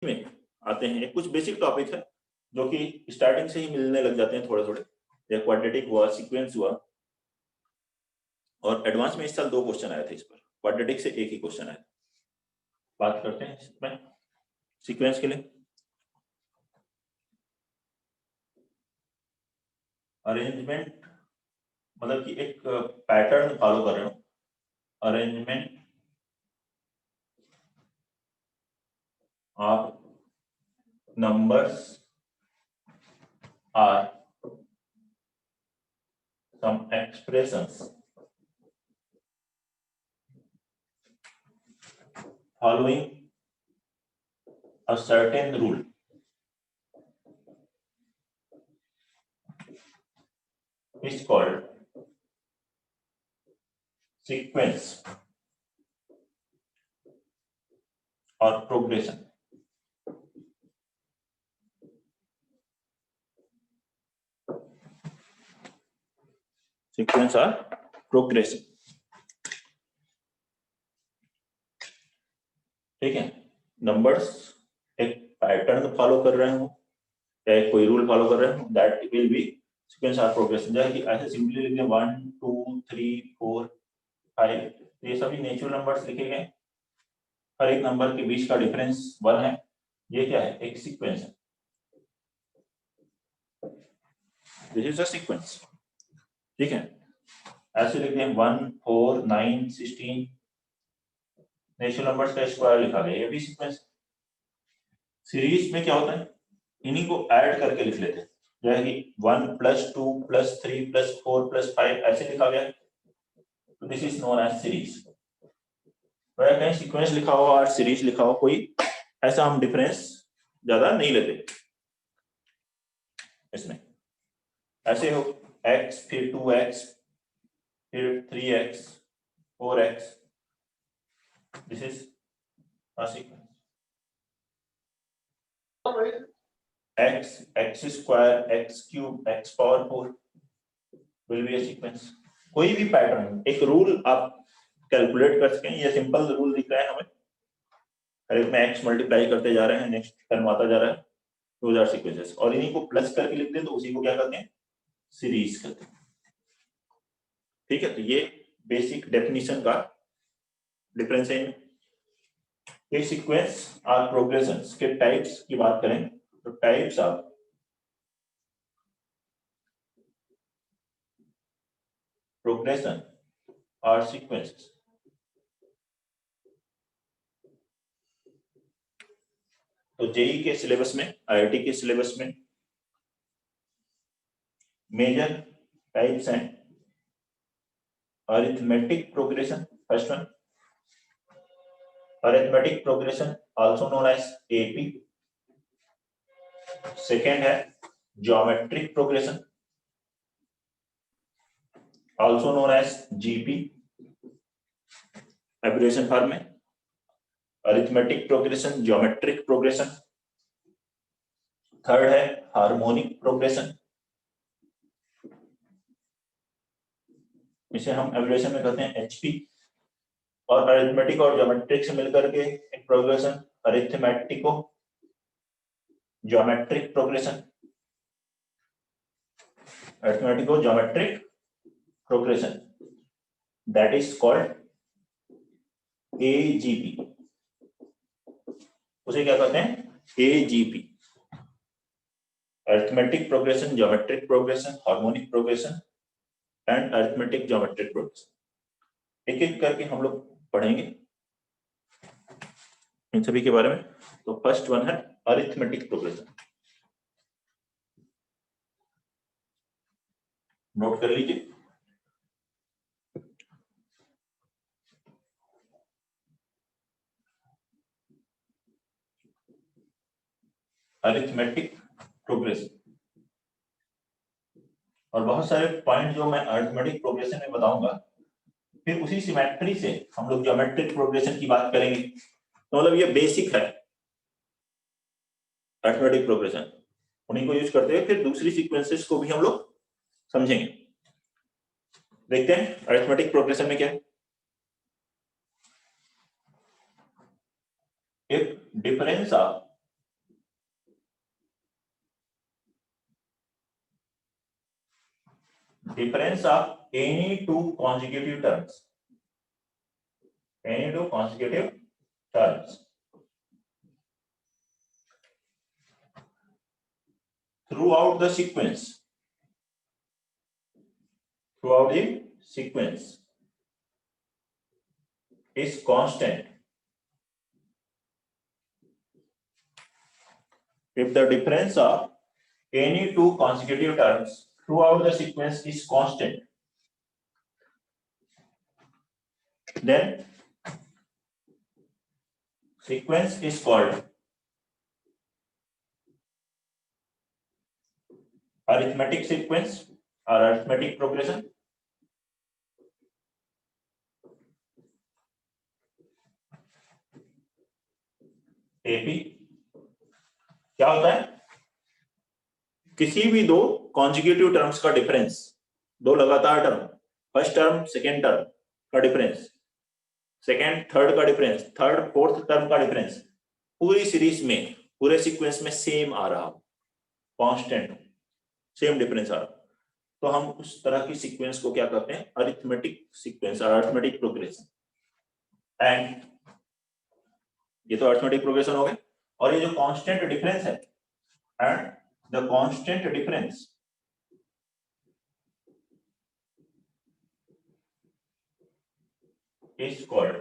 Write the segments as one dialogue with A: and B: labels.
A: में आते हैं, कुछ बेसिक टॉपिक है जो कि स्टार्टिंग से ही मिलने लग जाते हैं थोड़े थोड़े, या क्वाड्रेटिक हुआ, सीक्वेंस हुआ, और एडवांस में इस साल 2 क्वेश्चन आए थे इस पर, क्वाड्रेटिक से 1 ही क्वेश्चन आया था। बात करते हैं इसमें सीक्वेंस के लिए। अरेंजमेंट मतलब कि एक पैटर्न फॉलो कर रहे हो, arrangement of numbers are some expressions following a certain rule is called sequence or progression. Sequence or progression, ठीक है। नंबर्स एक पैटर्न फॉलो कर रहे हो या कोई रूल फॉलो कर रहे हो, दैट विल बी सीक्वेंस और प्रोग्रेशन। जैसे कि ऐसे सिंपली लिख दें 1 2 3 4 5, ये सभी नेचुरल नंबर्स लिखे गए, हर एक नंबर के बीच का डिफरेंस 1 है, ये क्या है, एक सीक्वेंस है। दिस इज अ सीक्वेंस, ठीक है। ऐसे लिख दें 1 4 9 16, नेचुरल नंबर्स का स्क्वायर लिखा गया, ये भी सीक्वेंस। सीरीज में क्या होता है, इन्हीं को ऐड करके लिख लेते हैं, जैसे कि 1 + 2 + 3 + 4 + 5 ऐसे लिखा गया, तो this is known as series. वह कहीं सीक्वेंस लिखा हो और सीरीज लिखा हो, कोई ऐसा हम डिफरेंस ज्यादा नहीं लेते इसमें। ऐसे हो x फिर 2x फिर 3x 4x, this is a sequence. x² x³ x⁴ will be a sequence। कोई भी पैटर्न, एक रूल आप कैलकुलेट कर सकें, ये सिंपल रूल दिख रहा है हमें, हर एक में x मल्टीप्लाई करते जा रहे हैं, नेक्स्ट टर्म आता जा रहा है, दोज आर सीक्वेंसेस। और इन्हीं को प्लस करके लिखते हैं तो उसी को क्या कहते हैं, सीरीज कहते हैं, ठीक है। तो ये बेसिक डेफिनेशन का डिफरेंस है। ये सीक्वेंस और प्रोग्रेशंस के टाइप्स की बात करें तो टाइप्स ऑफ प्रोग्रेशन और सीक्वेंसेस। तो जेई के सिलेबस में, आईआईटी के सिलेबस में मेजर टाइप्स हैं arithmetic progression, first one, arithmetic progression also known as AP. Second है geometric progression also known as GP, abbreviation form में, arithmetic progression, geometric progression. Third है harmonic progression, इसे हम abbreviation में कहते हैं एचपी। और अरिथमेटिक और ज्योमेट्रिक से मिलकर के एक progression arithmetico geometric progression, arithmetico geometric progression, that is called AGP. उसे क्या कहते हैं, AGP, arithmetic progression, geometric progression, harmonic progression and arithmetic geometric progression. एक एक करके हम लोग पढ़ेंगे इन सभी के बारे में। तो फर्स्ट वन है अरिथमेटिक प्रोग्रेशन, नोट कर लीजिए। अरिथमेटिक प्रोग्रेशन, और बहुत सारे पॉइंट जो मैं अरिथमेटिक प्रोग्रेशन में बताऊंगा, फिर उसी सिमेट्री से हम लोग ज्योमेट्रिक प्रोग्रेशन की बात करेंगे। तो मतलब ये बेसिक है अरिथमेटिक प्रोग्रेशन, उन्हीं को यूज करते हुए फिर दूसरी सीक्वेंसेस को भी हम लोग समझेंगे। देखते हैं अरिथमेटिक प्रोग्रेशन में क्या है। If difference of difference of any two consecutive terms, any two consecutive terms throughout the sequence, is constant if the difference of any two consecutive terms throughout the sequence is constant, then sequence is called arithmetic sequence or arithmetic progression. AP क्या होता है? किसी भी दो consecutive terms का difference, दो लगातार term, first term second term का डिफरेंस, सेकेंड थर्ड का डिफरेंस, थर्ड फोर्थ टर्म का डिफरेंस, पूरी सीरीज में, पूरे सीक्वेंस में सेम आ रहा, कांस्टेंट सेम डिफरेंस आ रहा, तो हम उस तरह की सीक्वेंस को क्या कहते हैं? अरिथमेटिक सीक्वेंस और अरिथमेटिक प्रोग्रेशन। एंड ये तो अरिथमेटिक प्रोग्रेशन हो गए, और ये जो कांस्टेंट डिफरेंस है, and the constant difference is called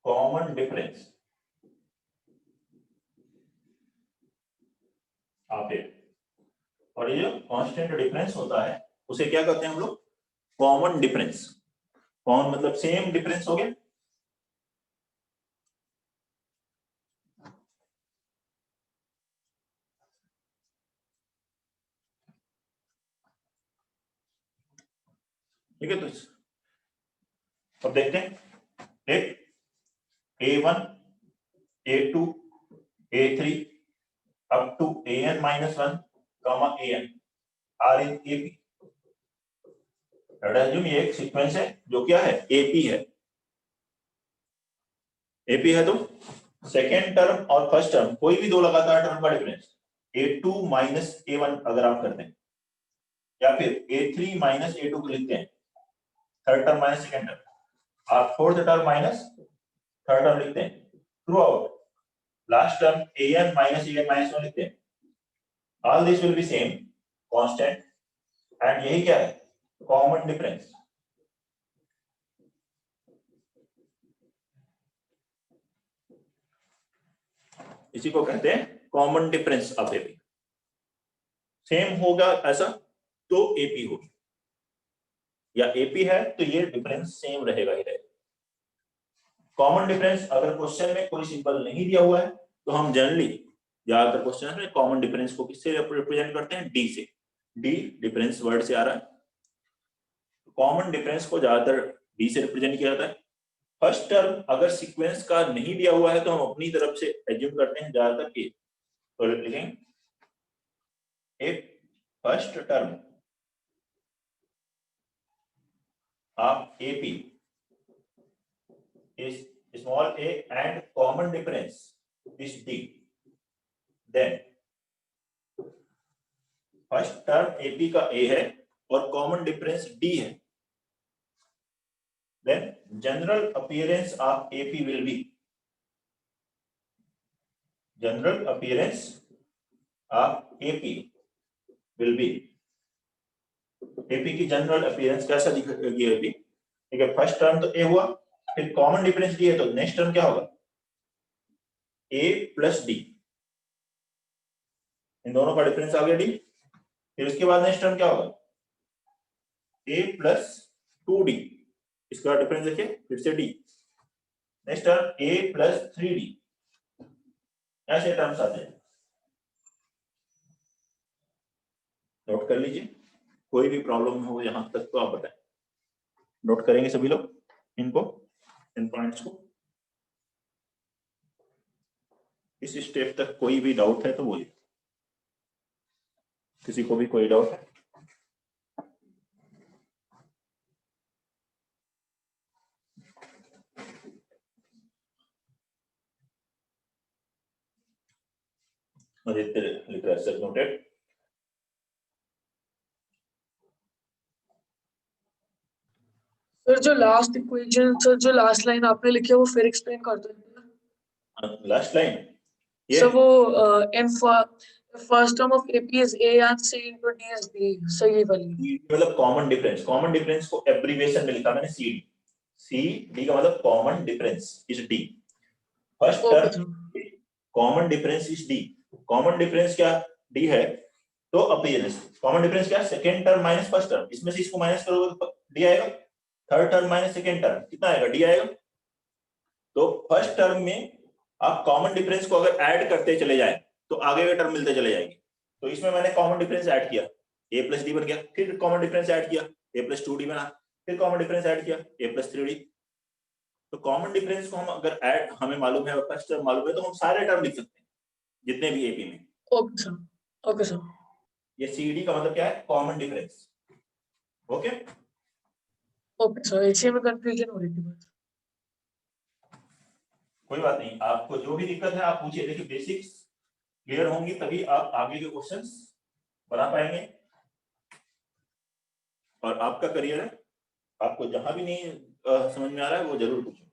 A: common difference और ये जो कांस्टेंट डिफरेंस होता है उसे क्या कहते हैं हम लोग? Common difference. कॉमन मतलब सेम डिफरेंस हो गया। ठीक है, तो अब देखते हैं एक A1 A2 A3 up to AN minus 1 comma AN are in AP। ये एक सीक्वेंस है जो क्या है? AP है। AP है तो सेकेंड टर्म और फर्स्ट टर्म कोई भी दो लगातार टर्म का डिफरेंस A2 माइनस A1 अगर आप करते हैं, या फिर A3 माइनस A2 को लिखते हैं, third term minus second term, आप fourth term minus third term लिखते हैं, throughout last term AN minus AN-1 लिखते हैं। All this will be same constant, and यही क्या है? Common difference. इसी को कहते हैं common difference of AP. Same होगा ऐसा तो एपी होगी, या एपी है तो ये डिफरेंस सेम रहेगा ही रहेगा। कॉमन डिफरेंस अगर क्वेश्चन में कोई सिंबल नहीं दिया हुआ है तो हम जनरली ज्यादातर क्वेश्चन में कॉमन डिफरेंस को किससे रिप्रेजेंट करते हैं? डी से। डी डिफरेंस वर्ड से आ रहा है, कॉमन डिफरेंस को ज्यादातर डी से रिप्रेजेंट किया जाता है। फर्स्ट टर्म अगर सीक्वेंस का नहीं दिया हुआ है तो हम अपनी तरफ से एज्यूम करते हैं ज्यादातर ए, तो लिखेंगे एक first term of AP is small a and common difference is d, then first term AP का A है और कॉमन डिफरेंस D है, then general appearance of AP will be, general appearance of AP will be, AP की general appearance कैसा दिखेगी? AP ठीक है, first term तो A हुआ, फिर कॉमन डिफरेंस D है तो नेक्स्ट टर्म क्या होगा? A प्लस D, इन दोनों का डिफरेंस आ गया D, फिर उसके बाद नेक्स्ट टर्म क्या होगा? A प्लस 2D, इसका डिफरेंस देखिए फिर से D, next term A plus 3D, ऐसे टर्म्स आते हैं। नोट कर लीजिए, कोई भी प्रॉब्लम हो यहां तक तो आप बताएं। नोट करेंगे सभी लोग इनको, इन पॉइंट्स को। इस स्टेप तक कोई भी डाउट है तो बोलिए, किसी को भी कोई डाउट है? आदित्य लिख रहा है सर, नोटेड।
B: सर जो लास्ट इक्वेशन, सर जो लास्ट लाइन आपने लिखी है वो फिर एक्सप्लेन कर दो।
A: लास्ट लाइन
B: सर वो in first term of AP is A and C into D is D, सही वाली।
A: मतलब कॉमन डिफरेंस को एब्रीविएशन में लिखा मैंने CD। CD का मतलब common difference is D। First term common difference is D। Common difference क्या D है, तो अपीयरेंस कॉमन डिफरेंस क्या, second term minus first term, इसमें से इसको माइनस करोगे तो D आएगा, third term minus second term कितना आएगा, D आएगा। तो फर्स्ट टर्म में आप कॉमन डिफरेंस को अगर ऐड करते चले जाए तो आगे के टर्म मिलते चले जाएंगे। तो इसमें मैंने कॉमन डिफरेंस ऐड किया, A प्लस D बन गया, फिर कॉमन डिफरेंस ऐड किया, A प्लस 2D बना, फिर कॉमन डिफरेंस ऐड किया, A प्लस 3D। तो कॉमन डिफरेंस को हम अगर ऐड हमें मालूम है और फर्स्ट टर्म मालूम है तो हम सारे टर्म लिख सकते हैं जितने भी AP में।
B: Okay sir, okay sir.
A: ये CD का मतलब क्या है, common difference. Okay
B: okay sir, इसी में कंफ्यूजन हो रही थी बस।
A: कोई बात नहीं, आपको जो भी दिक्कत है आप पूछिए। देखिए बेसिक्स क्लियर होंगी तभी आप आगे के क्वेश्चंस बना पाएंगे और आपका करियर है। आपको जहां भी नहीं समझ में आ रहा है वो जरूर पूछो।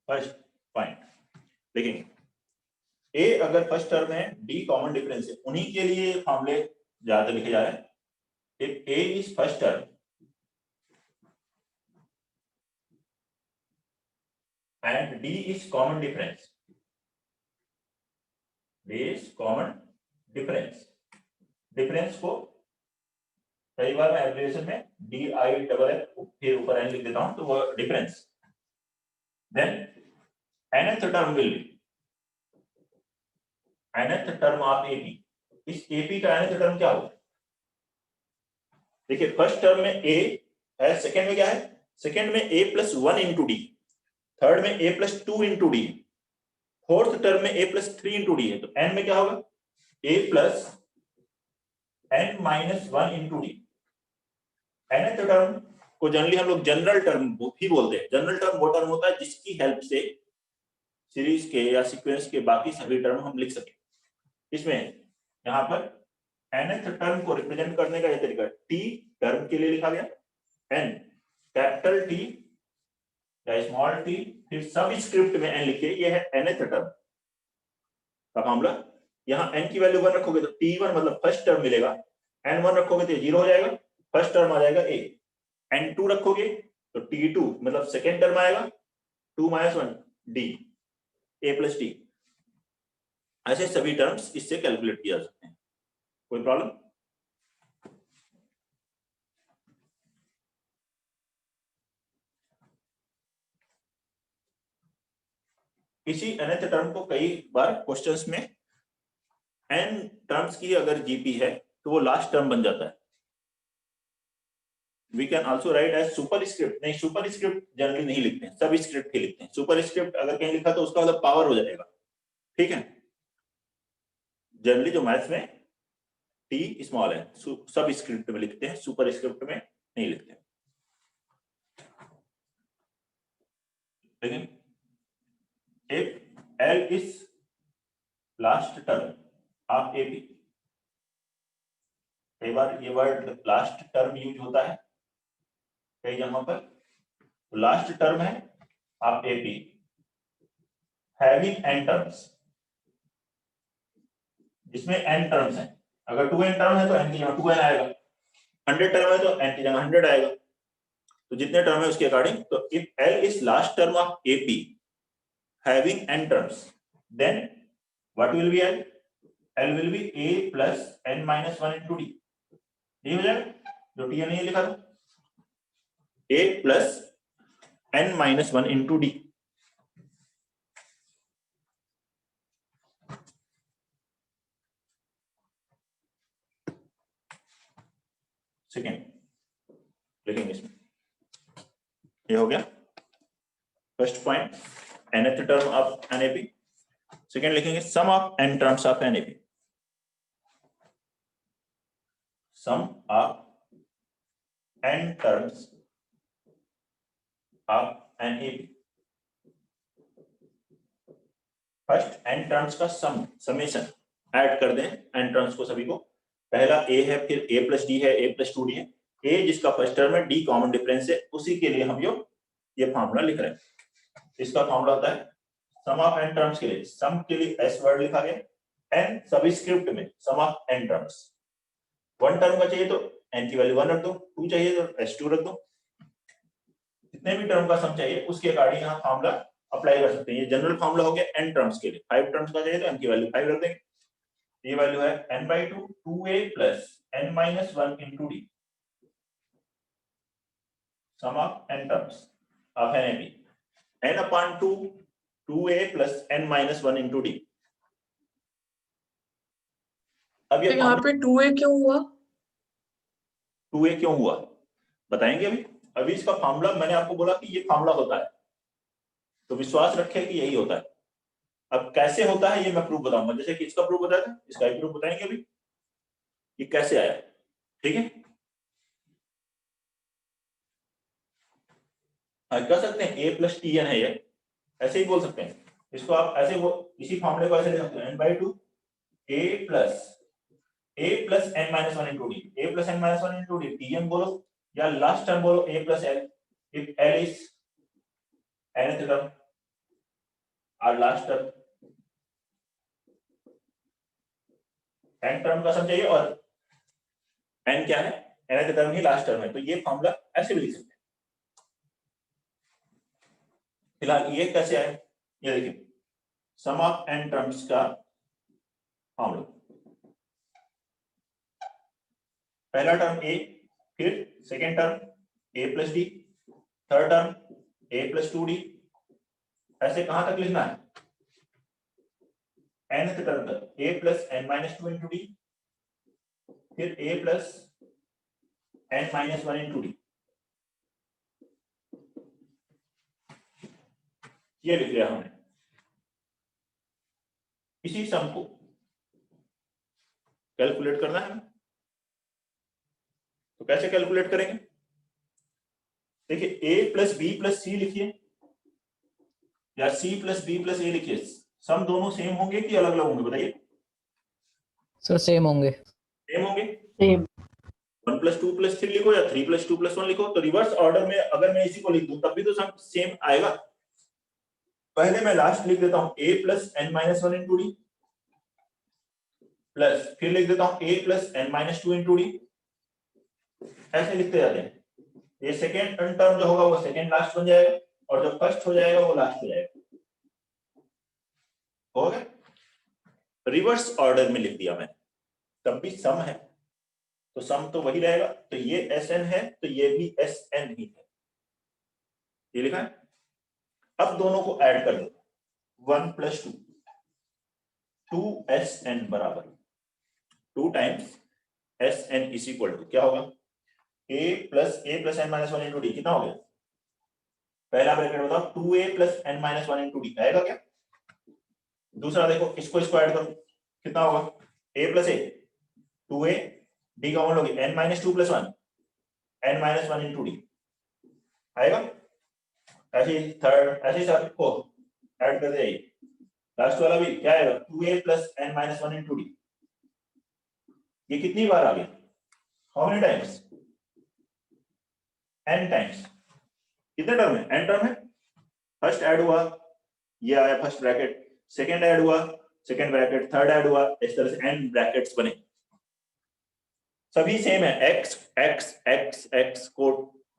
A: फर्स्ट पॉइंट देखेंगे, ए अगर फर्स्ट टर्म है, डी कॉमन डिफरेंस है, उन्हीं के लिए फॉर्मूले ज्यादा लिखे जा रहे हैं। If A is first term and D is common difference, D is common difference, difference को कई बार मैं एब्रिविएशन में DIFF फिर ऊपर एन लिख देता हूं तो वो difference. Then nth term will be nth term of AP। इस AP का nth टर्म क्या होगा, देखिए फर्स्ट टर्म में A है, सेकंड में क्या है, सेकंड में A plus 1 into d, third में A plus 2 into d, fourth term में A प्लस 3 इंटू डी है। तो n में क्या होगा, A plus n minus 1 into d. nth term को जनरली हम लोग जनरल टर्म भी बोलते हैं। जनरल टर्म वो टर्म होता है जिसकी हेल्प से सीरीज के या सीक्वेंस के बाकी सभी टर्म हम लिख सकें। इसमें यहाँ पर nth टर्म को रिप्रेजेंट करने का यह तरीका, t टर्म के लिए लिखा गया, n कैपिटल T या स्मॉल t, फिर सब स्क्रिप्ट में n लिखिए, ये है nth टर्म का मामला। यहाँ n की वैल्यू 1 रखोगे तो t1 मतलब फर्स्ट टर्म मिलेगा, n1 रखोगे तो 0 हो जाएगा, फर्स्ट टर्म आ जाएगा a, n2 रखोगे तो t2 मतलब सेकेंड टर्म आएगा, 2 minus 1 d, a plus T. ऐसे सभी टर्म्स इससे कैलकुलेट किया जा सकते हैं। कोई प्रॉब्लम, इसी nth टर्म को कई बार क्वेश्चंस में n टर्म्स की अगर जीपी है तो वो लास्ट टर्म बन जाता है। We can also write as superscript. नहीं, सुपर स्क्रिप्ट जनरली नहीं लिखते हैं, सब स्क्रिप्ट ही लिखते हैं। सुपर स्क्रिप्ट अगर कहीं लिखा तो उसका मतलब पावर हो जाएगा, ठीक है। जनरली जो मैथ्स में टी स्मॉल है, सब स्क्रिप्ट में लिखते हैं, सुपर स्क्रिप्ट में नहीं लिखते। लेकिन if L is last term of AP, कई बार ये वर्ड लास्ट टर्म यूज होता है कई जगहों पर। लास्ट टर्म है of AP having n terms, जिसमें n टर्म्स हैं। अगर 2n टर्म है तो n की जगह 2n आएगा, 100 टर्म है तो n की जगह 100 आएगा। तो जितने टर्म है उसके अकॉर्डिंग। तो if L is last term of AP having n terms, then what will be L? L will be A plus n minus 1 into D। ये हो जाएगा, जो T नहीं लिखा था, A plus n minus 1 into D। Second लिखेंगे इसमें, ये हो गया first point, nth term of NAP। Second लिखेंगे sum of n terms of NAP, sum of n terms of NAP। First n terms का सम, समेशन ऐड कर दें n terms को सभी को, पहला ए है, फिर ए प्लस डी है, ए प्लस टू डी है, ए जिसका फर्स्ट टर्म है, डी कॉमन डिफरेंस है, उसी के लिए हम ये फॉर्मूला लिख रहे हैं। इसका फॉर्मूला होता है सम ऑफ एन टर्म्स के लिए, सम के लिए एस वर्ड लिखा गया, एन सबस्क्रिप्ट में sum of n terms. One term का चाहिए तो एन की वैल्यू 1 रख दो, टू चाहिए तो एस टू रख दो, जितने भी टर्म का सम चाहिए उसके अकॉर्डिंग यहाँ फॉर्मूला अप्लाई कर सकते हैं। ये जनरल फॉर्मूला हो गया एन टर्म्स के लिए। 5 टर्म्स का चाहिए तो एन की वैल्यू 5 रख देंगे। ये वैल्यू है n/2 2a plus n-1 into d, sum of n terms of an AP, n/2 2a plus n-1 into d। अब
B: तो
A: ये
B: यहाँ पे 2a क्यों हुआ?
A: 2a क्यों हुआ बताएंगे अभी। अभी इसका फॉर्मूला मैंने आपको बोला कि ये फॉर्मूला होता है, तो विश्वास रखें कि यही होता है। अब कैसे होता है ये मैं प्रूफ बताऊंगा, जैसे कि इसका प्रूफ बताया था, इसका भी प्रूफ बताएंगे अभी ये कैसे आया। ठीक है, कह सकते हैं a प्लस टी एन है, ये ऐसे ही बोल सकते हैं इसको। आप ऐसे वो इसी फॉर्मूले को ऐसे लिख सकते हैं n/2 a plus n-1 into d, a plus n-1 into d, tn बोलो या लास्ट टर्म बोलो a plus l, if l is nth term और लास्ट टर्म n टर्म का सम चाहिए और n क्या है, nth टर्म ही लास्ट टर्म है, तो ये फॉर्मूला ऐसे भी लिख सकते हैं। फिलहाल ये कैसे आए, ये देखिए सम ऑफ n टर्म्स का फॉर्मूला, पहला टर्म a, फिर second term a plus D, third term a plus two D, ऐसे कहां तक लिखना है, nth टर्म तक a plus n-2 into D, फिर a plus n-1 into D, ये लिख लिया हमने। इसी सम को कैलकुलेट करना है, तो कैसे कैलकुलेट करेंगे, देखिए a प्लस बी प्लस सी लिखिए या c प्लस बी प्लस ए लिखिए, सम दोनों सेम होंगे कि अलग अलग होंगे बताइए।
C: सर सेम होंगे।
A: सेम होंगे,
C: सेम।
A: 1 प्लस 2 प्लस 3 लिखो या 3 प्लस 2 प्लस 1 लिखो, तो रिवर्स ऑर्डर में अगर मैं इसी को लिख दूं तब भी तो सम सेम आएगा। पहले मैं लास्ट लिख देता हूं a plus n-1 into D, plus फिर लिख देता हूं a plus n-2 into D, ऐसे लिखते जाते हैं। ये सेकेंड टर्म जो होगा वो सेकेंड लास्ट बन जाएगा और जो फर्स्ट हो जाएगा वो लास्ट हो जाएगा। हो गया, रिवर्स ऑर्डर में लिख दिया मैंने, तब भी सम है तो सम तो वही रहेगा, तो ये Sn है तो ये भी Sn ही है, ये लिखा है। अब दोनों को ऐड कर दो, 1 प्लस 2 2Sn बराबर 2 times Sn is equal to क्या होगा, a plus n-1 into D, कितना हो गया, पहला ब्रैकेट बताओ 2a plus n-1 into D आएगा क्या, दूसरा देखो इसको ऐड करो कितना होगा, a plus a 2a, D common लोगे n-2 plus 1 n-1 into D आएगा। ऐसे थर्ड ऐसे सब को ऐड कर दे, लास्ट वाला भी क्या आएगा 2a plus n-1 into D, ये कितनी बार आ गया, how many times, n times. कितने टर्म है, n टर्म है, फर्स्ट ऐड हुआ ये आया फर्स्ट ब्रैकेट, सेकंड ऐड हुआ सेकंड ब्रैकेट, थर्ड ऐड हुआ, इस तरह से n ब्रैकेट्स बने, सभी सेम है, x x x x को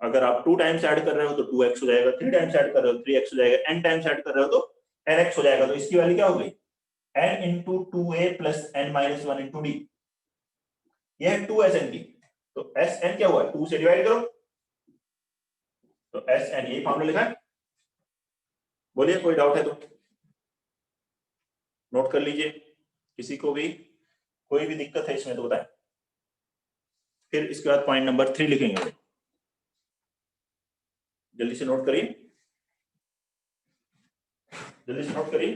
A: अगर आप 2 टाइम्स ऐड कर रहे हो तो 2x हो जाएगा, 3 टाइम्स ऐड कर रहे हो 3x हो जाएगा, n टाइम्स ऐड कर रहे हो तो nx हो जाएगा। तो इसकी वैल्यू क्या हो गई, n into 2a plus n-1 into D, ये है 2Sn की, तो Sn क्या हुआ 2 से डिवाइड करो, तो Sn ये फॉर्मूला लिखा है। बोलिए कोई डाउट है तो नोट कर लीजिए, किसी को भी कोई भी दिक्कत है इसमें तो बताएं। फिर इसके बाद पॉइंट नंबर 3 लिखेंगे, जल्दी से नोट करिए, जल्दी से नोट करिए।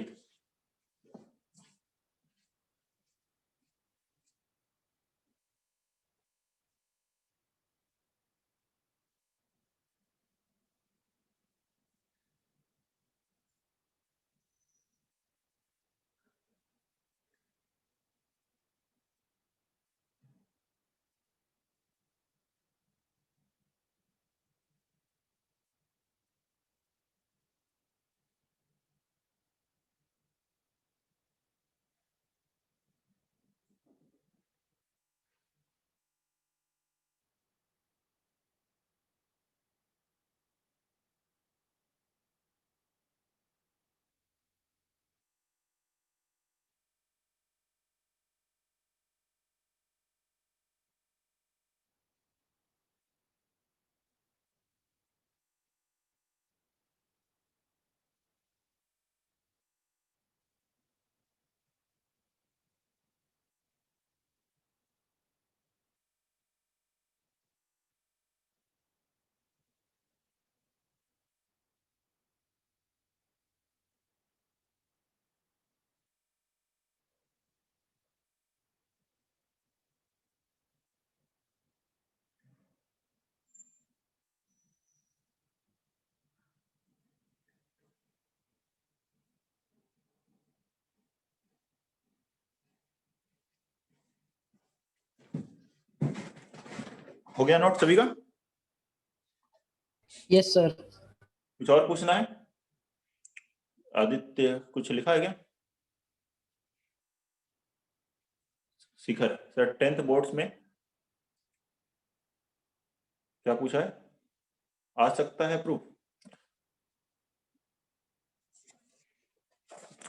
A: हो गया नोट सभी का?
C: Yes sir.
A: कुछ और पूछना है? आदित्य कुछ लिखा है क्या? शिखर सर 10th बोर्ड्स में क्या पूछा है? आ सकता है प्रूफ?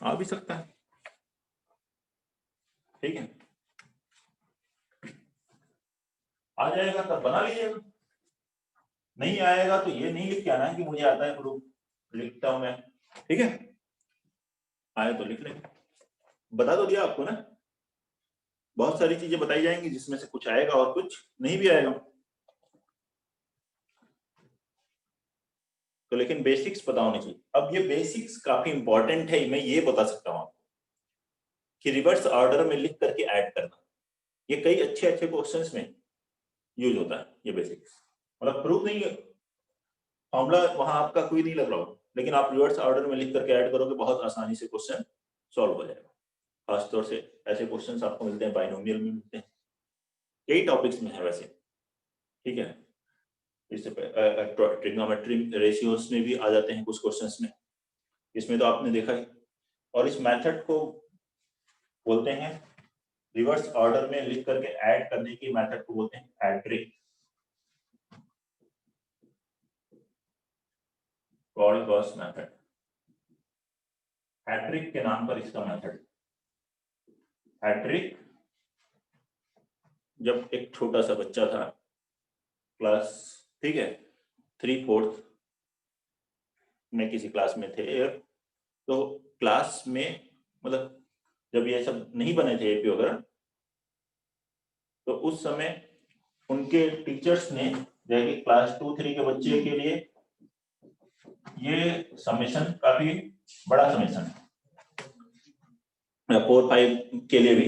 A: आ भी सकता है, ठीक है, आ जाएगा तब बना लीजिएगा, नहीं आएगा तो ये नहीं लिख के आना है कि मुझे आता है प्रूफ, लिखता हूं मैं, ठीक है, आए तो लिख लेंगे। बता तो दिया आपको ना, बहुत सारी चीजें बताई जाएंगी जिसमें से कुछ आएगा और कुछ नहीं भी आएगा, तो लेकिन बेसिक्स पता होनी चाहिए। अब ये बेसिक्स काफी इंपॉर्टेंट है, मैं ये बता सकता हूं आपको कि रिवर्स ऑर्डर में लिख करके ऐड करना, ये कई अच्छे अच्छे क्वेश्चंस में यूज होता है ये बेसिक्स, मतलब प्रूफ नहीं है, फॉर्मूला वहां आपका कोई नहीं लग रहा हो, लेकिन आप रिवर्स ऑर्डर में लिख करके ऐड करोगे, बहुत आसानी से क्वेश्चन सॉल्व हो जाएगा। खासतौर से ऐसे क्वेश्चंस आपको मिलते हैं बाइनोमियल में, मिलते हैं कई टॉपिक्स में है वैसे, ठीक है, इससे ट्रिग्नोमेट्री रेशियोज में भी आ जाते हैं कुछ क्वेश्चंस में, इसमें तो आपने देखा ही। और इस मेथड को बोलते हैं, रिवर्स ऑर्डर में लिख करके ऐड करने की मेथड को बोलते हैं हैट्रिक, गॉस मेथड, हैट्रिक के नाम पर इसका मेथड। हैट्रिक जब एक छोटा सा बच्चा था, क्लास, ठीक है, 3/4 में किसी क्लास में थे, तो क्लास में मतलब जब ये सब नहीं बने थे एपी वगैरह, तो उस समय उनके टीचर्स ने जैसे क्लास 2-3 के बच्चे के लिए ये समेशन काफी बड़ा समेशन है, 4-5 के लिए भी,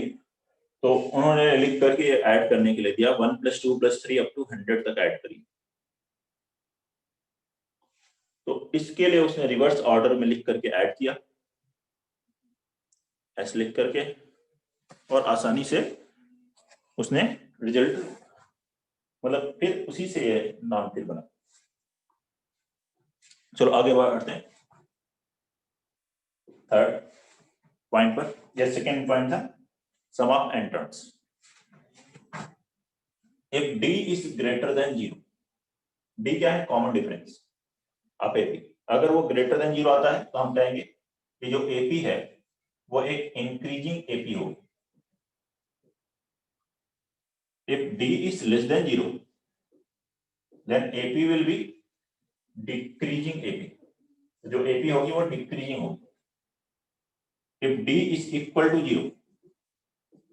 A: तो उन्होंने लिख करके ऐड करने के लिए दिया 1 + 2 + 3 अप टू 100 तक ऐड करी। तो इसके लिए उसने रिवर्स ऑर्डर में लिख करके ऐड किया, ऐसे लिख करके, और आसानी से उसने रिजल्ट, मतलब फिर उसी से ये नाम फिर बना। चलो आगे बढ़ते हैं थर्ड पॉइंट पर। यह सेकेंड पॉइंट था sum of n terms. If d is greater than 0, d क्या है? Common difference of AP। अगर वो ग्रेटर देन 0 आता है तो हम कहेंगे कि जो AP है वो एक इंक्रीजिंग AP होगी। If d is less than 0, then AP will be decreasing AP, जो AP होगी वो डिक्रीजिंग होगी। If d is equal to 0,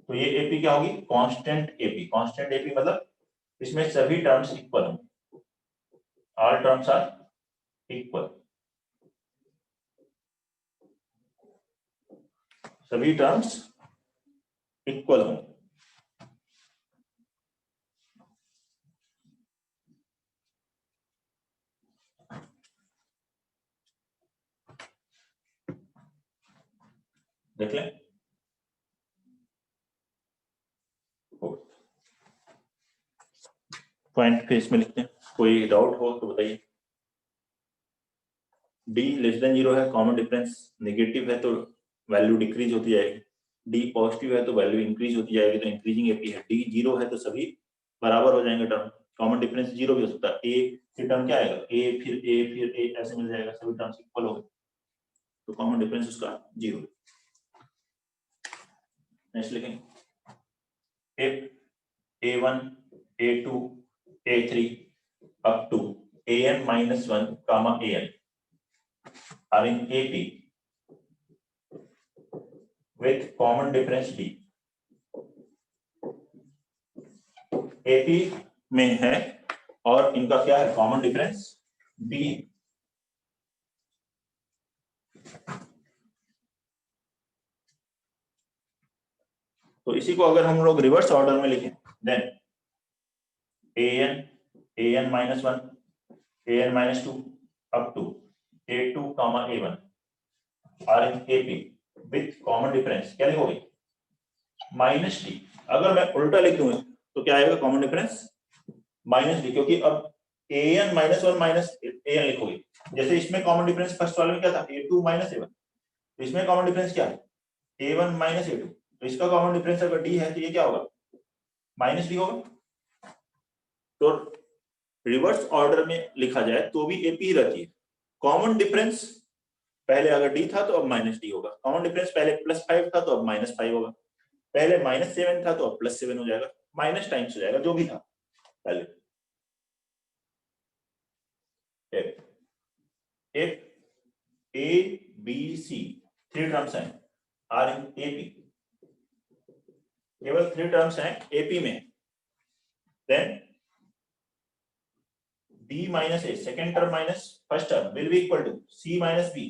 A: तो ये AP क्या होगी? Constant AP। कांस्टेंट AP मतलब इसमें सभी टर्म्स इक्वल होंगे, ऑल टर्म्स आर इक्वल, सभी टर्म्स इक्वल होंगे। देख लें, पॉइंट पे इसमें लिखते हैं, कोई डाउट हो तो बताइए। d लेस देन 0 है, कॉमन डिफरेंस नेगेटिव है तो वैल्यू डिक्रीज होती जाएगी, d पॉजिटिव है तो वैल्यू इंक्रीज होती जाएगी, तो इंक्रीजिंग AP है। d 0 है तो सभी बराबर हो जाएंगे टर्म, कॉमन डिफरेंस 0 भी हो सकता है, a फिर टर्म क्या आएगा? a फिर a ऐसे मिल जाएगा, सभी टर्म्स इक्वल हो गए, तो कॉमन डिफरेंस उसका 0। नेक्स्ट लिखेंगे, if a1 a2 a3 up to an - 1 comma an are in AP with common difference d, AP में है और इनका क्या है? Common difference d। तो इसी को अगर हम लोग रिवर्स ऑर्डर में लिखें, then an an - 1 an - 2 up to a2 comma a1 are in AP with common difference, क्या लिखोगे? -d। अगर मैं उल्टा लिख दूं तो क्या आएगा? कॉमन डिफरेंस माइनस डी, क्योंकि अब an minus one minus an लिखोगे। जैसे इसमें कॉमन डिफरेंस फर्स्ट वाले में क्या था, a2 माइनस a1, तो इसमें कॉमन डिफरेंस क्या है, a1 माइनस a2, तो इसका कॉमन डिफरेंस अगर d है तो ये क्या होगा, माइनस डी होगा। तो रिवर्स ऑर्डर में लिखा जाए तो भी एपी ही रहती है। कॉमन डिफरेंस पहले अगर डी था तो अब माइनस डी होगा, कॉमन डिफरेंस पहले +5 था तो अब -5 होगा, पहले -7 था तो अब +7 हो जाएगा, माइनस टाइम्स हो जाएगा जो भी था पहले। if a b c 3 terms हैं आर इन एपी, केवल 3 टर्म्स हैं एपी में, then b minus a second term minus first term will be equal to c minus b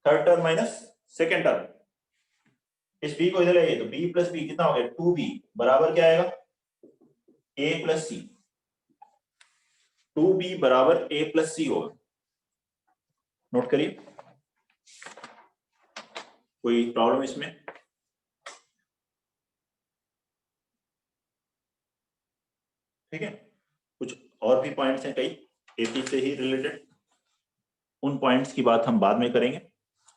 A: third term minus second term। इस b को इधर ले तो b plus b कितना हो गया, 2b बराबर क्या आएगा, a plus c, 2b बराबर a plus c होगा। नोट करिए, कोई प्रॉब्लम इसमें? ठीक है, कुछ और भी पॉइंट्स हैं कई एपी से ही रिलेटेड, उन पॉइंट्स की बात हम बाद में करेंगे,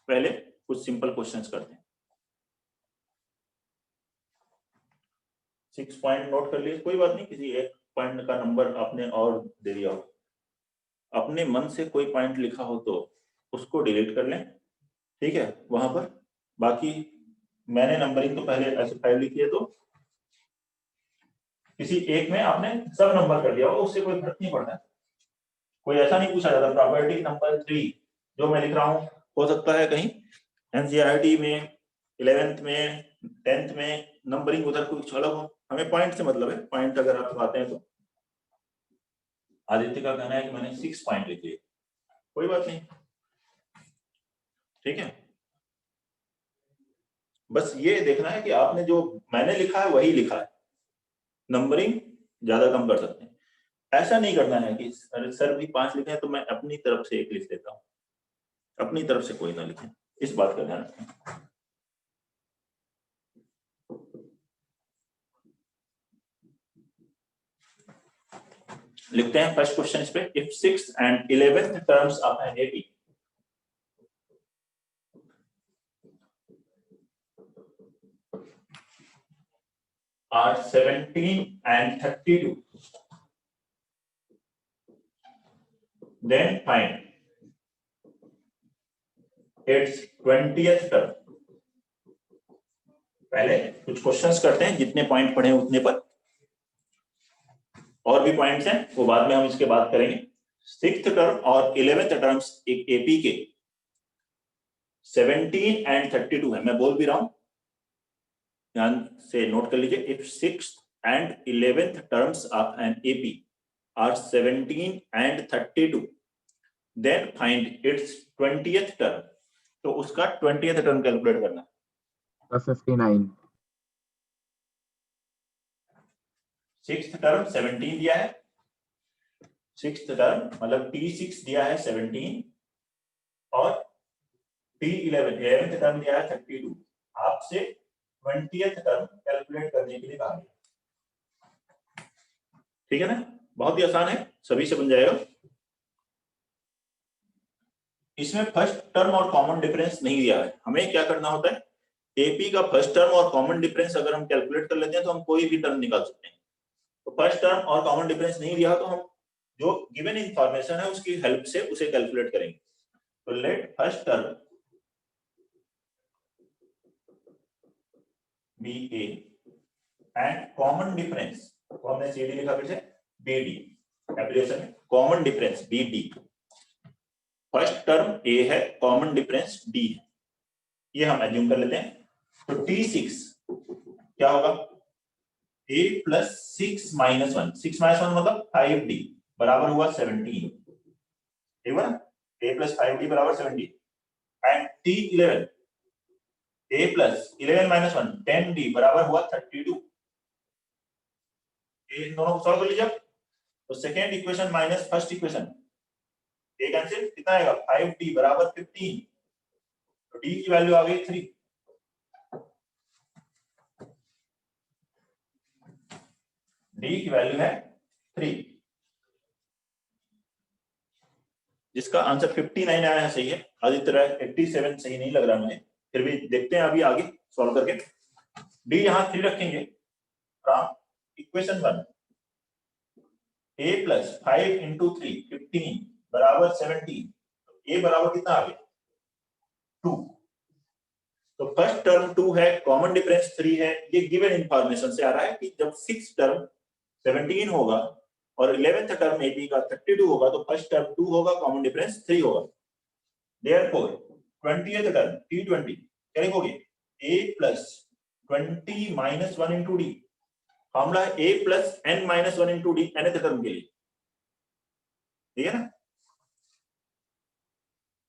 A: पहले कुछ सिंपल क्वेश्चंस करते हैं। 6 पॉइंट नोट कर लिए, कोई बात नहीं, किसी एक पॉइंट का नंबर आपने और दे दिया हो, अपने मन से कोई पॉइंट लिखा हो तो उसको डिलीट कर लें, ठीक है, वहां पर बाकी मैंने नंबरिंग तो पहले ऐसे 5 लिखी है, तो किसी एक में आपने सब नंबर कर दिया हो, उससे कोई फर्क नहीं पड़ता है, कोई ऐसा नहीं पूछा जाता। प्रॉपर्टी नंबर 3 जो मैं लिख रहा हूँ, हो सकता है कहीं एनसीईआरटी में 11th में 10th में नंबरिंग उधर कुछ अलग हो, हमें पॉइंट से मतलब है, पॉइंट अगर आप आते हैं तो। आदित्य का कहना है कि मैंने 6 पॉइंट लिख लिए, कोई बात नहीं, ठीक है, बस ये देखना है कि आपने जो मैंने लिखा है वही लिखा है, नंबरिंग ज्यादा कम कर सकते हैं। ऐसा नहीं करना है कि अरे सर भी 5 लिखे हैं तो मैं अपनी तरफ से 1 लिख देता हूँ, अपनी तरफ से कोई ना लिखे, इस बात का ध्यान रखें। लिखते हैं फर्स्ट क्वेश्चन इस पे, if 6th and 11th terms of an AP are 17 and 32, then find its 20th term। पहले कुछ क्वेश्चंस करते हैं, जितने पॉइंट पढ़े उतने पर, और भी पॉइंट्स हैं वो बाद में हम इसके बात करेंगे। 6th टर्म और 11th टर्म्स एक एपी के 17 and 32 है, मैं बोल भी रहा हूं, ध्यान से नोट कर लीजिए। If 6th and 11th terms of an AP are 17 and 32, then find its 20th term। तो उसका 20th टर्म कैलकुलेट करना है।
D: 59।
A: 6th टर्म 17 दिया है, 6th टर्म मतलब T6 दिया है 17 और T11 11th टर्म दिया है 32, आपसे 20th टर्म कैलकुलेट करने के लिए कहा गया, ठीक है ना, बहुत ही आसान है, सभी से बन जाएगा। इसमें फर्स्ट टर्म और कॉमन डिफरेंस नहीं दिया है, हमें क्या करना होता है, एपी का फर्स्ट टर्म और कॉमन डिफरेंस अगर हम कैलकुलेट कर लेते हैं तो हम कोई भी टर्म निकाल सकते हैं। तो फर्स्ट टर्म और कॉमन डिफरेंस नहीं दिया तो हम जो गिवन इंफॉर्मेशन है उसकी हेल्प से उसे कैलकुलेट करेंगे। तो let first term be a and common difference, तो हमने सी डी लिखा, फिर से बी डी, एप्लीकेशन में common difference be d. First term a है, कॉमन डिफरेंस डी है, ये हम एज्यूम कर लेते हैं। तो T6 क्या होगा, a plus 6 minus 1, 6 minus 1 मतलब 5d बराबर हुआ 17, ठीक है ना, a plus 5d बराबर 17, and T11 a plus 11 minus 1 10d बराबर हुआ 32। इन दोनों को सॉल्व कर लीजिए। तो second equation minus first equation, a cancel, कितना आएगा 5d बराबर 15, तो d की वैल्यू आ गई 3, d की वैल्यू है 3। जिसका आंसर 59 आया है सही है। आदित्य राय 87 सही नहीं लग रहा मुझे, फिर भी देखते हैं अभी आगे सॉल्व करके। डी यहाँ 3 रखेंगे from equation 1, a plus 5 into 3 15 बराबर 17। तो a बराबर कितना आ गया 2। तो फर्स्ट टर्म 2 है, कॉमन डिफरेंस 3 है। ये गिवन इंफॉर्मेशन से आ रहा है कि जब 6 टर्म 17 होगा और 11th टर्म ab का 32 होगा तो फर्स्ट टर्म 2 होगा, कॉमन डिफरेंस 3 होगा। देयरफॉर 20th टर्म t20 क्या लिखोगे a plus 20 minus 1 into D. Formula है a plus n minus 1 into d nth term के लिए, ठीक है ना।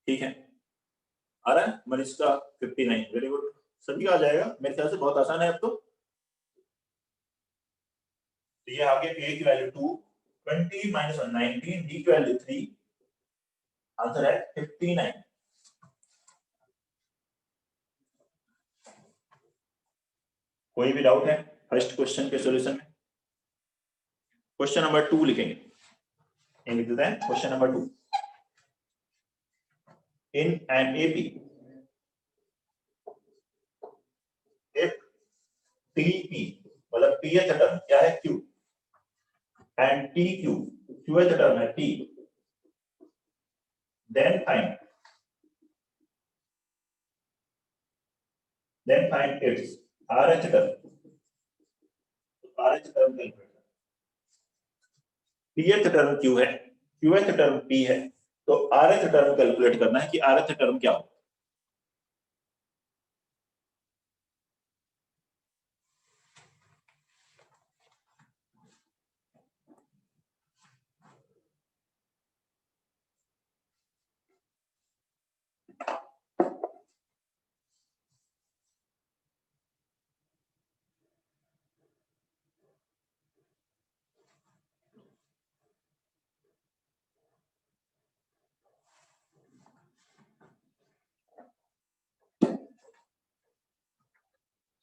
A: ठीक है, आ रहा है मनीष का 59, वेरी गुड, सभी आ जाएगा मेरे ख्याल से, बहुत आसान है अब तो। ये आगे a की वैल्यू 2, 20 माइनस 1 19, d की वैल्यू 3, आंसर है 59। कोई भी डाउट है फर्स्ट क्वेश्चन के सॉल्यूशन में? क्वेश्चन नंबर 2 लिखेंगे, ये लिख देते हैं question number 2। In an AP if TP मतलब pth टर्म क्या है Q and TQ qth term है T, then find its rth term. rth term calculate, pth term Q है, qth टर्म P है, तो rth टर्म कैलकुलेट करना है कि rth टर्म क्या हो।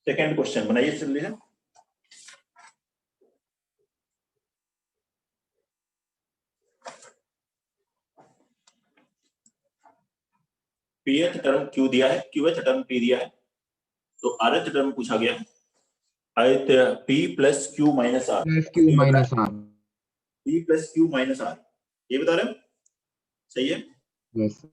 A: सेकंड क्वेश्चन बनाइए जल्दी से। pth टर्म Q दिया है, qth टर्म P दिया है, तो rth टर्म पूछा गया है। Aditya P plus Q minus R,
D: Q minus R.
A: P plus Q minus R, ये बता रहे हो सही है।
D: Yes.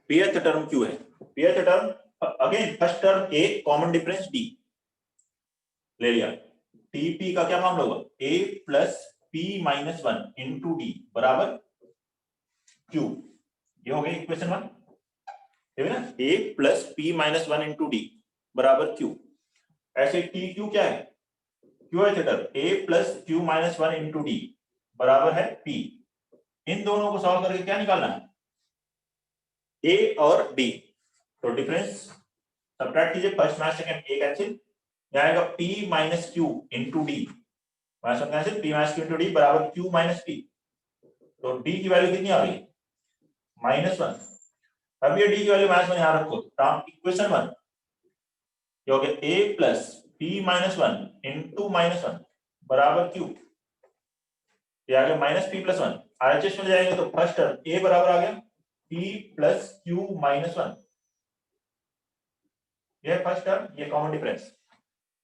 A: pth टर्म Q है, pth term again first term A, common difference D ले लिया। TP का क्या मामला होगा A plus P minus 1 into D बराबर Q, ये हो गई इक्वेशन 1, ठीक है ना। A plus P minus 1 into D बराबर Q। ऐसे TQ क्या है qth term A plus Q minus 1 into D बराबर है P। इन दोनों को सॉल्व करके क्या निकालना है A और D, तो डिफरेंस सबट्रैक्ट कीजिए, first minus second A cancel, यहाँ आएगा P minus Q into D, minus 1 cancel, P minus Q into D बराबर Q माइनस P। तो D की वैल्यू कितनी आ रही है -1। अब ये D की वैल्यू -1 यहाँ रखो, फ्रॉम इक्वेशन 1 ये हो गया A plus P minus 1 into -1 बराबर Q, ये आ गया माइनस P प्लस 1, RHS में जाएंगे तो फर्स्ट टर्म A बराबर आ गया P प्लस Q माइनस 1, ये फर्स्ट टर्म, ये कॉमन डिफरेंस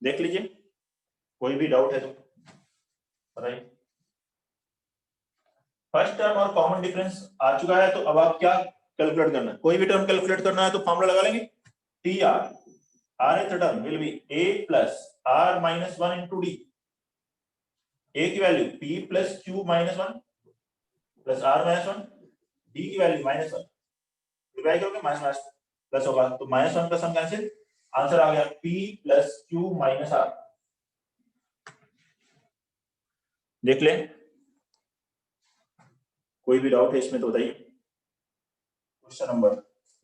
A: देख लीजिए। कोई भी डाउट है तो बताइए। फर्स्ट टर्म और कॉमन डिफरेंस आ चुका है, तो अब आप क्या कैलकुलेट करना है, कोई भी टर्म कैलकुलेट करना है तो फॉर्मूला लगा लेंगे TR, rth term will B A plus R minus 1 into D, A की value P plus Q minus 1 plus R minus 1, D की वैल्यू -1, डिवाइड करोगे माइनस प्लस होगा तो -1 का सम कैंसिल, आंसर आ गया P plus Q minus R। देख ले, कोई भी डाउट है इसमें तो बताइए। क्वेश्चन नंबर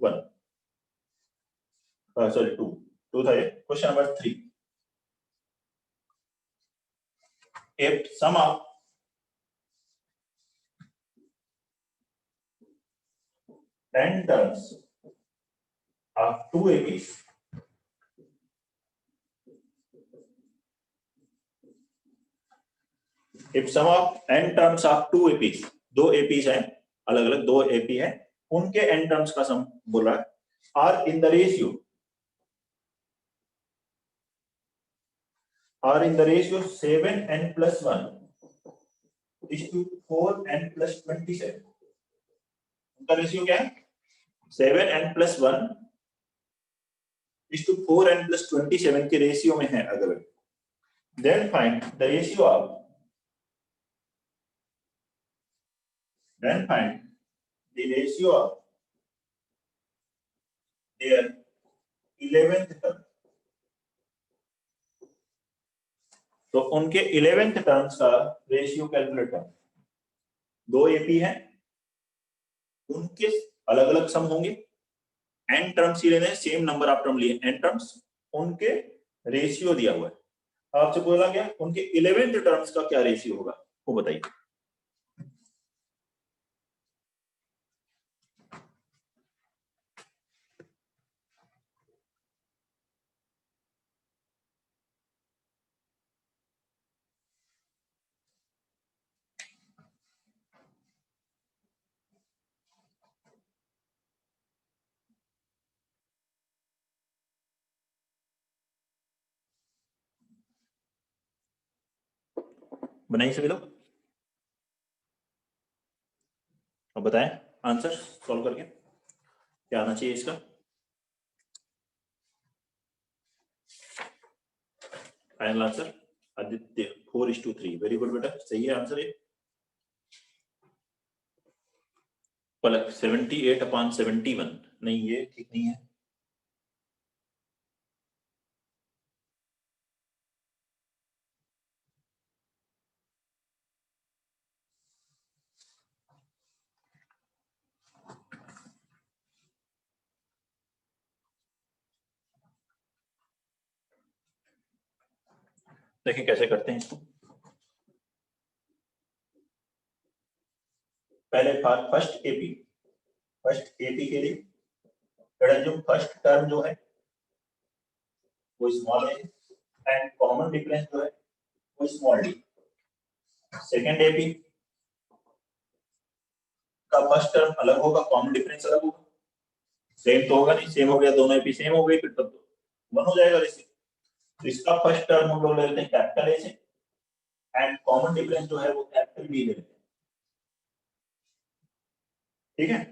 A: 1 सॉरी 2 था ये। Question number 3, if sum of 10 terms of 2 APs, if sum of n terms of 2 APs, दो APs हैं अलग अलग, दो AP हैं, उनके n terms का सम बोल रहा है, are in the ratio 7n plus 1 is to 4n plus 27. उनका रेशियो क्या है? 7n plus 1 is to 4n plus 27 के रेशियो में है अगर, then find the ratio of, then find the ratio of their 11th term. तो उनके 11th terms का रेशियो कैलकुलेट कर, दो एपी हैं, उनके अलग अलग सम होंगे, n टर्म्स ही लेने, सेम नंबर ऑफ टर्म लिए n टर्म्स, उनके रेशियो दिया हुआ है। आपसे बोला गया उनके 11th टर्म्स का क्या रेशियो होगा, वो बताइए। बनाइए सभी लोग, अब बताएं आंसर सॉल्व करके क्या आना चाहिए इसका। Final answer Aditya 4:3, very good बेटा, सही है आंसर ये। पलक 78/71, नहीं ये ठीक नहीं है। देखिए कैसे करते हैं इसको। पहले फर्स्ट एपी के लिए जो फर्स्ट टर्म जो है वो स्मॉल है एंड कॉमन डिफरेंस जो है वो स्मॉल डी। सेकेंड एपी का फर्स्ट टर्म अलग होगा, कॉमन डिफरेंस अलग होगा, सेम तो होगा नहीं, सेम हो गया, दोनों एपी सेम हो गई, फिर तब तो 1 हो जाएगा रेशियो। तो इसका फर्स्ट टर्म हम लोग ले लेते हैं कैपिटल ए से एंड कॉमन डिफरेंस जो है वो कैपिटल बी ले लेते हैं, ठीक है।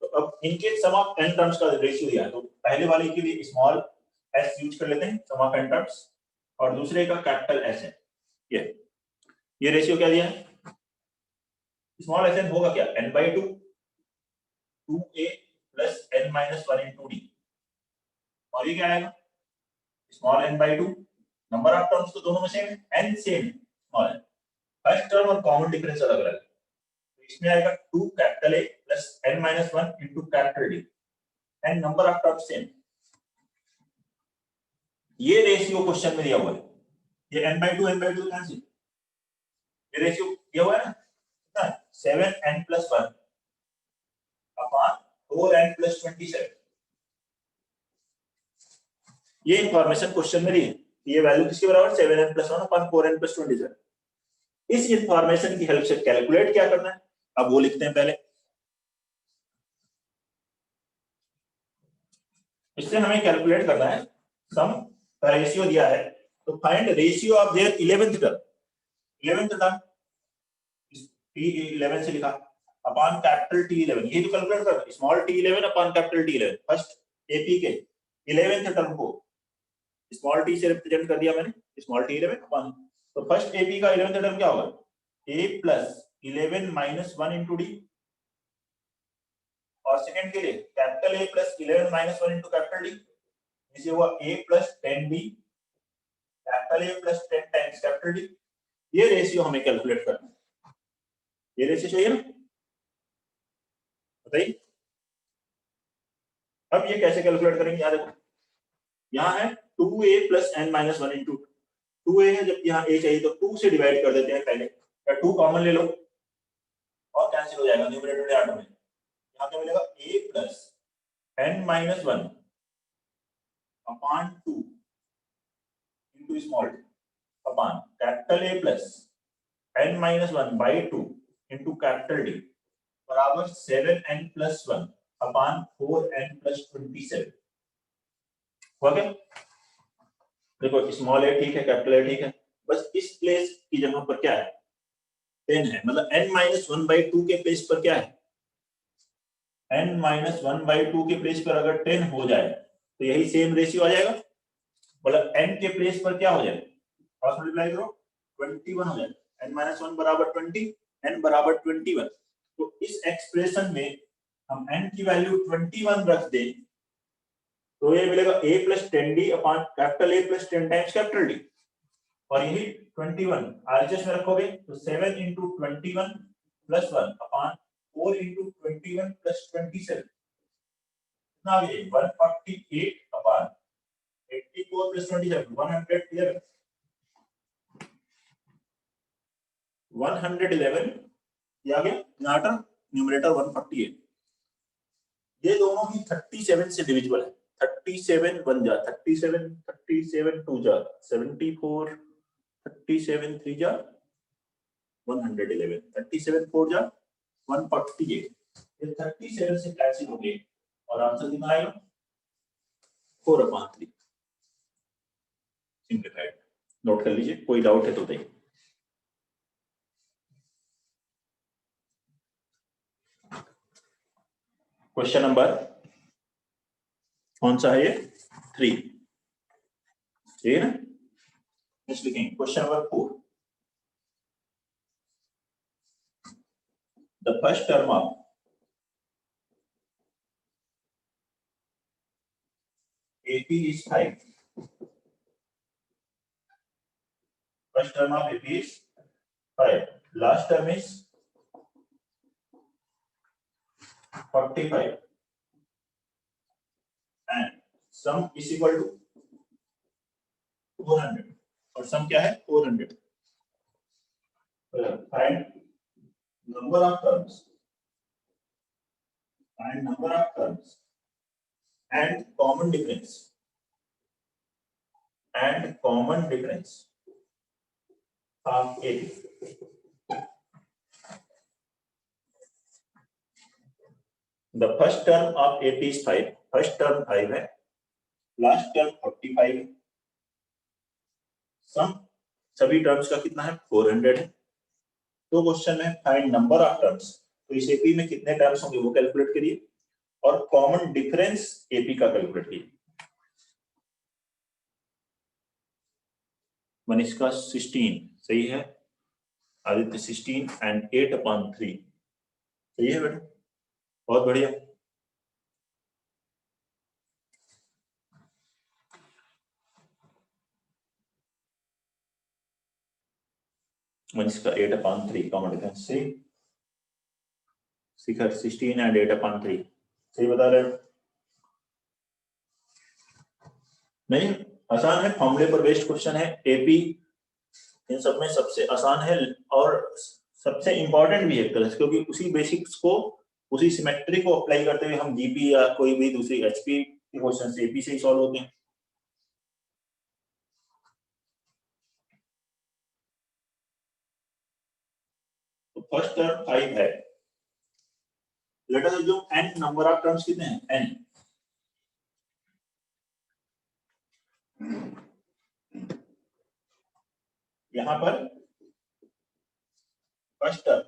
A: तो अब इनके सम ऑफ n टर्म्स का रेशियो दिया है, तो पहले वाले के लिए स्मॉल s यूज कर लेते हैं सम ऑफ n टर्म्स, और दूसरे का कैपिटल S है। ये रेशियो क्या दिया है, स्मॉल s n होगा क्या, n/2 2a plus n minus 1 into d, और ये क्या आएगा small n/2, number of terms तो दोनों में सेम है, n सेम है, स्मॉल n, फर्स्ट टर्म और कॉमन डिफरेंस अलग अलग है, तो इसमें आएगा 2 capital A plus n minus 1 into capital D, and number of terms same. ये रेशियो क्वेश्चन में दिया हुआ है, ये n/2 कैंसिल, ये रेशियो दिया हुआ है ना 7n plus 1 upon 4n plus 27, ये इंफॉर्मेशन क्वेश्चन में दी है, ये वैल्यू किसके बराबर 7n plus 1 upon 4n plus 27। इस इंफॉर्मेशन की हेल्प से कैलकुलेट क्या करना है, अब वो लिखते हैं पहले। इससे हमें कैलकुलेट करना है सम का रेशियो दिया है, तो find ratio of their 11th term, 11th term T11 से लिखा अपॉन कैपिटल T11, ये तो कैलकुलेट करना, small t11 upon capital T11, first AP के 11th टर्म को स्मॉल t से रिप्रेजेंट कर दिया मैंने, स्मॉल t11 अपॉन, तो फर्स्ट एपी का 11th टर्म क्या होगा, a plus 11 minus 1 into d, और सेकंड के लिए capital A plus 11 minus 1 into capital D, इसे हुआ A plus 10b, capital A plus 10 times capital D। ये रेशियो हमें कैलकुलेट करना है, ये रेशियो चाहिए ना, बताइए। अब ये कैसे कैलकुलेट करेंगे, यहाँ देखो, यहाँ है 2a plus n minus 1 into 2a है, जब यहाँ a चाहिए तो 2 से डिवाइड कर देते हैं पहले, या 2 कॉमन ले लो और कैंसिल हो जाएगा न्यूमरेटर में, यहाँ क्या मिलेगा a plus n minus 1 upon 2 into small t upon capital A plus n minus 1 by 2 into capital D बराबर 7n plus 1 upon 4n plus 27। हुआ क्या? देखो स्मॉल ए ठीक है, कैपिटल ए ठीक है, बस इस प्लेस की जगह पर क्या है 10 है, मतलब n माइनस 1 बाई 2 के प्लेस पर क्या है n माइनस 1 बाई 2 के प्लेस पर अगर 10 हो जाए तो यही सेम रेशियो आ जाएगा, मतलब n के प्लेस पर क्या हो जाए क्रॉस मल्टीप्लाई करो 21 हो जाए, n माइनस 1 बराबर 20, n बराबर 21। तो इस एक्सप्रेशन में हम n की वैल्यू 21 रख दें तो ये मिलेगा a plus 10d upon capital A plus 10 times capital D, और यही 21 आरएचएस में रखोगे तो 7 into 21 plus 1 upon 4 into 21 plus 27 कितना आ गया 148 upon 84 plus 27 111 ये आ गया नाटर न्यूमरेटर 148। ये दोनों ही 37 से डिविजिबल है, 37 1 जा 37 37 2 जा 74 37 3 जा 111 37 4 जा 148, ये 37 से कैंसिल हो गए और आंसर कितना आएगा 4/3। सिंप्लीफाइड नोट कर लीजिए, कोई डाउट है तो बताइए। क्वेश्चन नंबर कौन सा है ये 3, ठीक है ना? नेक्स्ट लिखेंगे question number 4। The first term of AP is 5. First term of AP is 5. Last term is 45. And sum is equal to 400. और sum क्या है 400. Find number of terms. Find number of terms and common difference. And common difference of AP. The first term of AP is 5. First term 5 है, last term 45 है, सम सभी terms का कितना है 400 है। तो क्वेश्चन है फाइंड नंबर ऑफ टर्म्स, तो इस एपी में कितने टर्म्स होंगे वो कैलकुलेट करिए और कॉमन डिफरेंस एपी का कैलकुलेट कीजिए। मनीषा 16 सही है, आदित्य 16 एंड 8/3 सही है बेटा, बहुत बढ़िया। मनीषा 8/3 कॉमन डिफरेंस सही, शिखर 16 एंड 8/3 सही बता रहे हो? नहीं आसान है, फॉर्मूले पर बेस्ड क्वेश्चन है, एपी इन सब में सबसे आसान है और सबसे इंपॉर्टेंट भी है एक तरह से, क्योंकि उसी बेसिक्स को उसी सिमेट्री को अप्लाई करते हुए हम जीपी या कोई भी दूसरी एचपी के क्वेश्चन एपी से ही सॉल्व होते हैं। तो फर्स्ट टर्म 5 है, let us assume n number of terms कितने हैं n, यहां पर फर्स्ट टर्म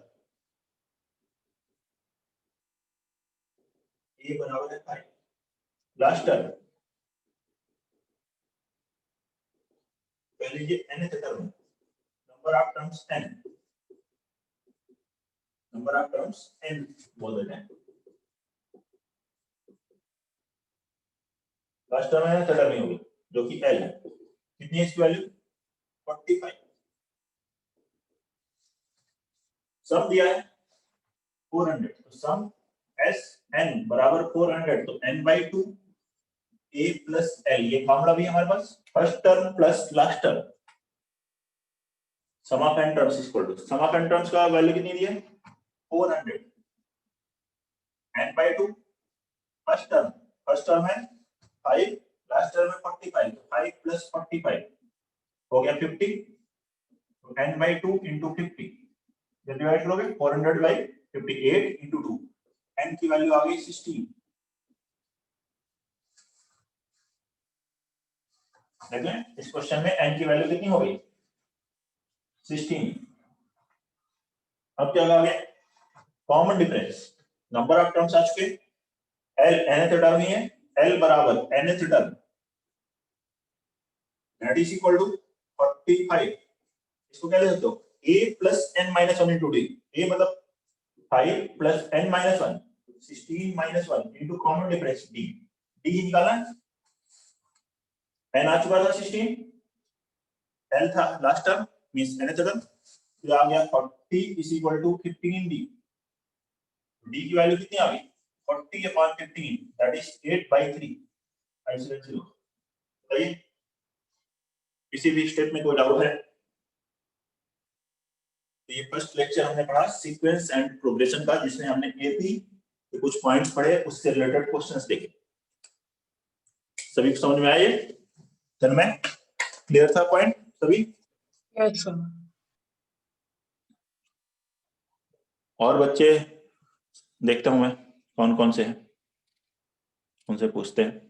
A: a बराबर है 5, लास्ट टर्म पहले ये n term number of terms n, number of terms n बोल देते हैं, लास्ट टर्म है टर्म ही होगी जो कि l है, कितनी है इसकी वैल्यू 45, सम दिया है 400, तो सम s n बराबर 400, तो n/2 a प्लस l, ये फॉर्मूला भी हमारे पास, first term plus last term, sum of n terms equal to sum of n terms का वैल्यू कितनी दी है 400, n/2 फर्स्ट टर्म है 5, लास्ट टर्म है 45, 5 + 45 हो गया 50, तो n/2 × 50, जब डिवाइड करोगे 400/58 × 2, n की वैल्यू आ गई 16। देखें इस क्वेश्चन में n की वैल्यू कितनी हो गई 16। अब क्या आ गया common difference, number of terms आ चुके, l nth टर्म ही है, l बराबर nth term that is equal to 45। इसको क्या लिख सकते हो a + n - 1 × d, a मतलब 5 + n - 1, 16 - 1 into common difference d, d निकाला, n आ चुका था 16, l था last term means nth term, फिर आ गया 40 = 15 d, d की वैल्यू कितनी आ गई 40/15 दैट इज 8/3, 570। बताइए किसी भी स्टेप में कोई डाउट है? तो ये फर्स्ट लेक्चर हमने पढ़ा सीक्वेंस एंड प्रोग्रेशन का, जिसमें हमने एपी के कुछ पॉइंट्स पढ़े, उससे रिलेटेड क्वेश्चंस देखे। सभी को समझ में आया ये? तन्मय क्लियर था पॉइंट सभी?
B: Yes, sir.
A: और बच्चे देखता हूं मैं कौन कौन से हैं, उनसे पूछते हैं।